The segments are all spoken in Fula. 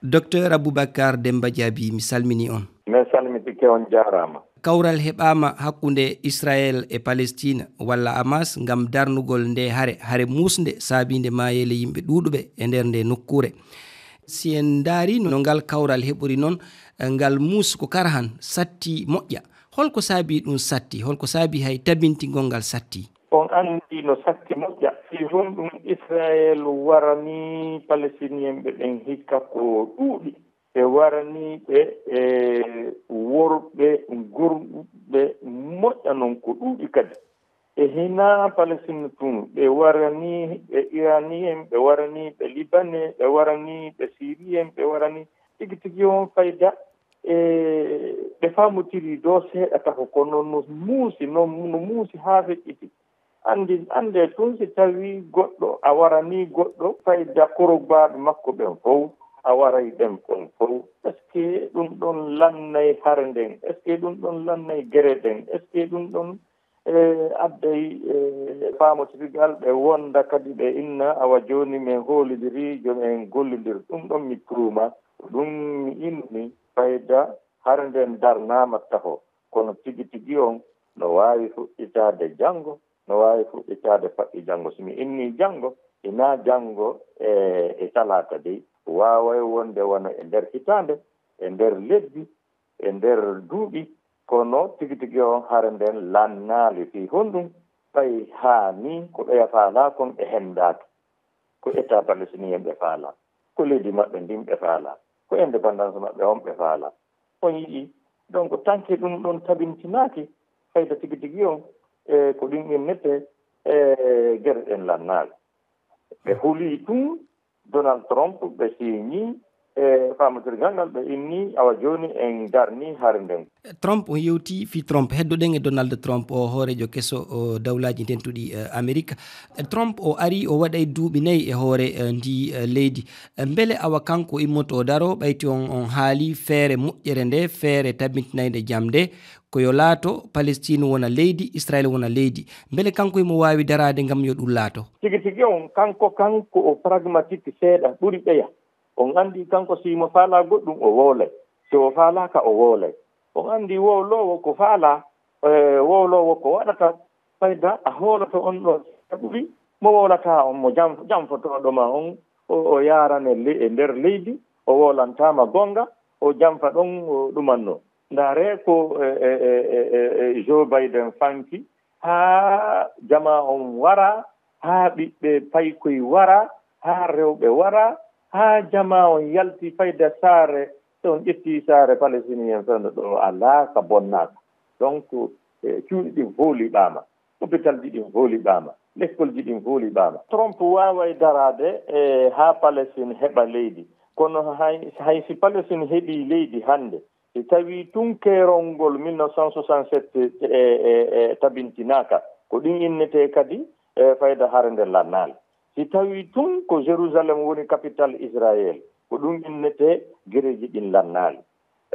Docteur Aboubacar Demba Diaby mi salmini on. Mi salmitike on jarama. Kawral heɓama hakkunde Israel e Palestine walla Hamas ngam darnugol nde hare musde saabinde mayele yimɓe ɗuɗuɓe e nder nde nokkure. Si en daari no ngal kawral heɓori noon ngal mus ko karahan satti moƴƴa, holko saabi ɗum satti, holko saabi hay tabintigol ngal satti? On andi no satti moƴƴa si won ɗum Israel warani Palestinien ɓe ɓen hikka ko ɗuuɗi. Ɓe waraniɓe e worɓe gurɓe moƴƴa noon ko ɗuuɗi kadi. E hina Palestine tun ɓe warani ɓe Iranien, ɓe warani ɓe Libanais, ɓe warani ɓe Syrien, ɓe warani tigi tigi on fayda ɓe famotiri dow seeɗa tako kono no muusi haa feƴƴiti. Ande tun si tawi goɗɗo a warani goɗɗo fayda korogbaɓe makko ɓen fof a waray ɗen kon fof est ce que ɗum ɗon lannay hare nden, est ce que ɗum ɗon lannay gere ɗen, est ce que ɗum ɗon adday famotirgal ɓe wonda kadi ɓe inna awa joni min hoolidiri joni en gollidir. Ɗum ɗon mi pruma ɗum mi inni fayda hare nden darnama taho kono tigi tigi on no wawi fuɗɗitade janngo, no wawi fuɗɗitade faɓɓi janngo. somi inni janngo ina janngo e talata dey waway wonde wona e nder hitande, e nder lebbi, e nder duuɓi, kono tigi tigi on hare nden lannali fi honɗum ɓay haa ni ko ɓeya faala kon ɓe hendaki, ko état palestinien ɓe faala, ko leydi maɓɓe ndin ɓe faala, ko indépendance maɓɓe on ɓe faala. On yii donc tanke ɗum ɗon tabintinaki fayda tigi tigi on ko ɗum innete gere ɗen lannali. Ɓe huli tun Donald Trump ɓe signi famotirgal ngal ɓe inni awa joni en darni hare nden. Trump o yewti fi Trump heddoɗen e Donald Trump o hoorejo kesso o dawlaji tentuɗi Amerique. Trump o ari o waɗay duuɓi 4 e hoore ndi leydi. Beele awa kanko immoto o daro ɓayti on haali feere moƴƴere nde, feere tabintinayde jam nde, ko yo laato Palestine wona leydi, Israel wona leydi. Beele kanko imo wawi darade ngam yo ɗum laato? Tigi tigi on kanko o pragmatique seeɗa ɓuri ɓeya. On andi kanko simo faala goɗɗum o woolay, so o faalaka o woolay. On andi wowlowo ko faala, wowlowo ko waɗata fayda a hoolato on ɗo ɓuri mo wowlata on mo jamfotoɗoma on o yarane e nder leydi o wolantama gonga o jamfa ɗon o ɗumanno. Ndaare ko Joe Biden fanki haa jama on wara, haa ɓiɓɓe paykoy wara, haa rewɓe wara, haa jama on yalti fayda saare, so on ƴetti saare palestinien fewno ɗo alaa ka bonnaka. Donc cuuɗi ɗin hooliɓaama, hôpital ji ɗin hooliɓaama, l'école ji ɗin hooliɓaama. Trump waaway darade haa Palestine heɓa leydi, kono hay si Palestine heɓii leydi hannde, si tawi tun keerolngol 1967 tabintinaka ko ɗin innete kadi fayda hare nder lannaali. Si tawi tun ko Jérusalem woni capital Israël ko ɗum innete gereji ɗin lannaali.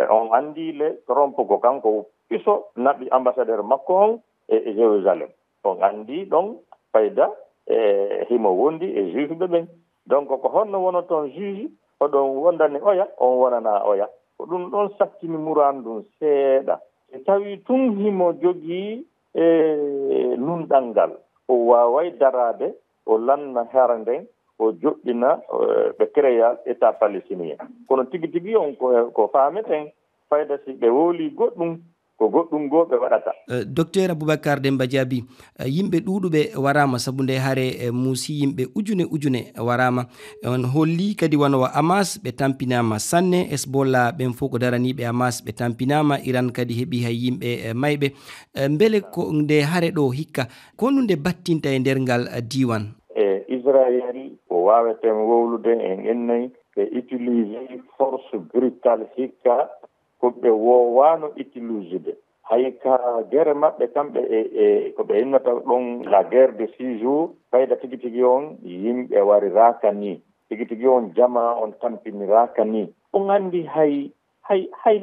On andi le Trump ko kanko piso naɓi ambassadeur makko on e Jérusalem. On andi ɗon fayda himo wondi e juge ɓe ɓen. Donc ko honno wono toon juge oɗon wondani oya on wonana oya. Ko ɗum ɗon sattini murandum seeɗa. Si tawi tun himo jogii nunɗal ngal o waway darade o lanna hare nden o joɗɗina ɓe créa état palestinien. Kono tigi tigi on ko faameten fayda si ɓe wooli goɗɗum ko goɗɗum goo ɓe waɗata. Docteur Aboubacar Demba Diaby, yimɓe ɗuuɗuɓe warama sabu nde hare muusi yimɓe ujune warama. On holli kadi wonowa Hamas ɓe tampinama sanne, Hezbollah ɓen fof ko daraniɓe Hamas ɓe tampinama, Iran kadi heeɓi hay yimɓe mayɓe. Beele ko nde hare ɗo hikka konnu nde battinta e nder ngal diwan? Israel ko waweten wowlude en ennayi ɓe utilisé force brutale hikka ko ɓe wowano utilisede. Hayka gere maɓɓe kamɓe ko ɓe innata ɗon la guerre de 6 jours, fayda tigi tigi on yimɓe wariraka ni, tigi tigi on jama on tampiniraka ni. On andi hay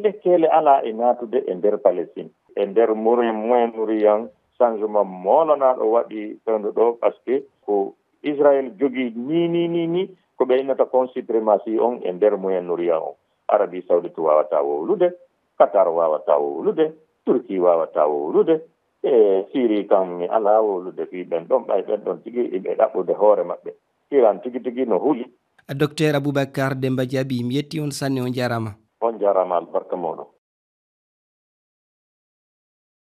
lekkele ala e natude e nder Palestine, e nder Moyen-Orient changement molanaɗo waɗi fewndo ɗo par ce que ko Israel jogii ni ko ɓe innata kon suprématie on e nder moyen-orient o. Arabie saoudite wawata wowlude, Qatar wawata wowlude, Turquie wawata wowlude, e Syrie kam mi ala wowlude fi ɓen ɗon ɓay ɓen ɗon tigi ɓe ɗaɓɓude hoore maɓɓe. Iran tigi tigi no huuli. Docteur Aboubacar Demba Diaby mi yetti on sanne, on jarama. On jarama, albarka moɗon.